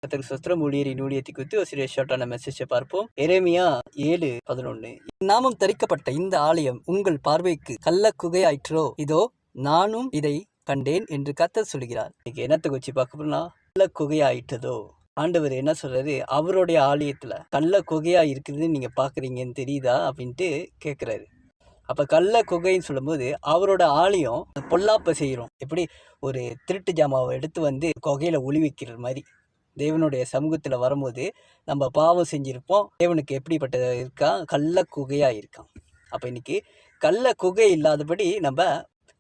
கர்த்தருக்கு ஸ்தோத்திரம். ஊழியரின் ஊழியத்தை குறித்து ஒரு சிறிய ஷார்ட்டான மெசேஜை பார்ப்போம். எரேமியா 7:11. நாமம் தரிக்கப்பட்ட இந்த ஆலயம் உங்கள் பார்வைக்கு கள்ள குகையாயிற்றோ, இதோ நானும் இதை கண்டேன் என்று கர்த்தர் சொல்கிறார். இன்னைக்கு என்னத்தை வச்சு பார்க்க போனா, கள்ள குகையாயிட்டதோ. ஆண்டவர் என்ன சொல்றாரு, அவருடைய ஆலயத்துல கள்ள குகையா இருக்குதுன்னு நீங்க பாக்குறீங்கன்னு தெரியுதா அப்படின்ட்டு கேட்கிறாரு. அப்ப கள்ள குகைன்னு சொல்லும்போது அவரோட ஆலயம் பொல்லாப்ப செய்கிறோம். எப்படி ஒரு திருட்டு ஜாமாவை எடுத்து வந்து குகையில ஒளிவிக்கிற மாதிரி தேவனுடைய சமூகத்துல வரும்போது நம்ம பாவம் செஞ்சிருப்போம். தேவனுக்கு எப்படிப்பட்ட இருக்கான், கள்ள குகையா இருக்கான். அப்ப இன்னைக்கு கள்ள குகை இல்லாதபடி நம்ம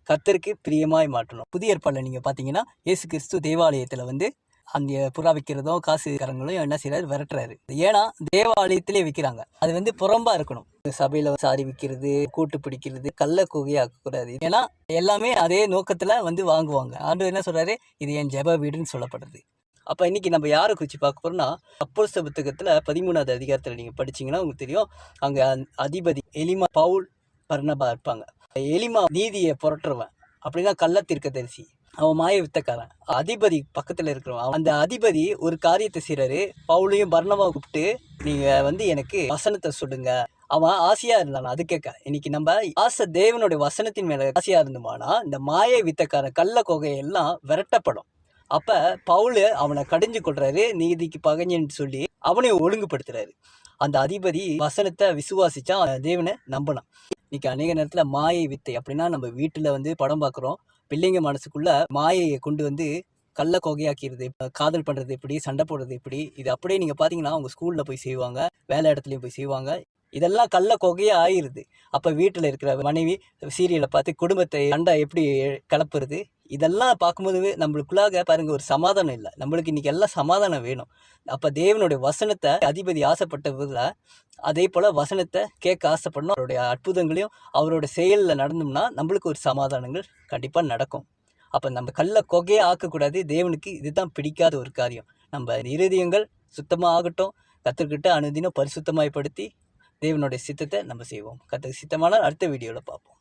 கர்த்தருக்கு பிரியமாய் மாற்றணும். புதிய ஏற்பாடுல நீங்க பாத்தீங்கன்னா இயேசு கிறிஸ்து தேவாலயத்துல வந்து அந்த புறா விற்கிறதும் காசுக்காரங்களும் என்ன செய்யறாரு, விரட்டுறாரு. ஏன்னா தேவாலயத்திலே விற்கிறாங்க. அது வந்து புறம்பா இருக்கணும். சபையில சாரி விற்கிறது, கூட்டு பிடிக்கிறது, கள்ள குகையாக்க கூடாது. ஏன்னா எல்லாமே அதே நோக்கத்துல வந்து வாங்குவாங்க. ஆண்டவர் என்ன சொல்றாரு, இது என் ஜெப வீடுன்னு சொல்லப்படுறது. அப்ப இன்னைக்கு நம்ம யாரை குறிச்சு பார்க்க போறோம்னா, அப்போஸ்தலர் புத்தகத்துல 13வது அதிகாரத்துல நீங்க படிச்சீங்கன்னா உங்களுக்கு தெரியும். அங்க அதிபதி எலிமா, பவுல், பர்னபா இருப்பாங்க. எலிமா நீதியை புரட்டுறவன், அப்படின்னா கள்ள தீர்க்கதரிசி, அவன் மாய வித்தக்காரன். அதிபதி பக்கத்துல இருக்கிறவன். அந்த அதிபதி ஒரு காரியத்தை செய்யறாரு. பவுலையும் பர்னபாவை கூப்பிட்டு, நீங்க வந்து எனக்கு வசனத்தை சொல்லுங்க. அவன் ஆசையா இருந்தான் அது கேட்க. இன்னைக்கு நம்ம ஆசை தேவனுடைய வசனத்தின் மேல ஆசையா இருந்தோமானா, இந்த மாய வித்தக்காரன் கள்ள குகையெல்லாம் விரட்டப்படும். அப்ப பவுலு அவனை கடிஞ்சு கொள்றாரு, நீதிக்கு பகைஞன்னு சொல்லி அவனையும் ஒழுங்குபடுத்துறாரு. அந்த அதிபதி வசனத்தை விசுவாசிச்சா தேவனை நம்பினான். இன்னைக்கு அநேக நேரத்துல மாயை வித்தை அப்படின்னா, நம்ம வீட்டுல வந்து படம் பார்க்குறோம். பிள்ளைங்க மனசுக்குள்ள மாயையை கொண்டு வந்து கள்ள குகையாக்கிறது, காதல் பண்றது எப்படி, சண்டை போடுறது எப்படி, இது அப்படியே நீங்க பாத்தீங்கன்னா உங்க ஸ்கூல்ல போய் செய்வாங்க, வேலை இடத்துலயும் போய் செய்வாங்க. இதெல்லாம் கள்ள குகையா ஆயிருது. அப்ப வீட்டுல இருக்கிற மனைவி சீரியலை பார்த்து குடும்பத்தை சண்டை எப்படி கலப்புறது, இதெல்லாம் பார்க்கும்போது நம்மளுக்குள்ளாக பாருங்க ஒரு சமாதானம் இல்லை. நம்மளுக்கு இன்னைக்கு எல்லாம் சமாதானம் வேணும். அப்ப தேவனுடைய வசனத்தை அதிபதி ஆசைப்பட்டதுல அதே போல வசனத்தை கேட்க ஆசைப்படணும். அவருடைய அற்புதங்களையும் அவரோட செயலில் நடந்தோம்னா நம்மளுக்கு ஒரு சமாதானங்கள் கண்டிப்பா நடக்கும். அப்ப நம்ம கள்ள குகையை ஆக்கக்கூடாது. தேவனுக்கு இதுதான் பிடிக்காத ஒரு காரியம். நம்ம இருதயங்கள் சுத்தமா ஆகட்டும். கர்த்தர்கிட்ட அனுதினம் பரிசுத்தமாய்ப்படுத்தி தேவனுடைய சித்தத்தை நம்ம செய்வோம். கர்த்தருக்கு சித்தமான அடுத்த வீடியோவில் பார்ப்போம்.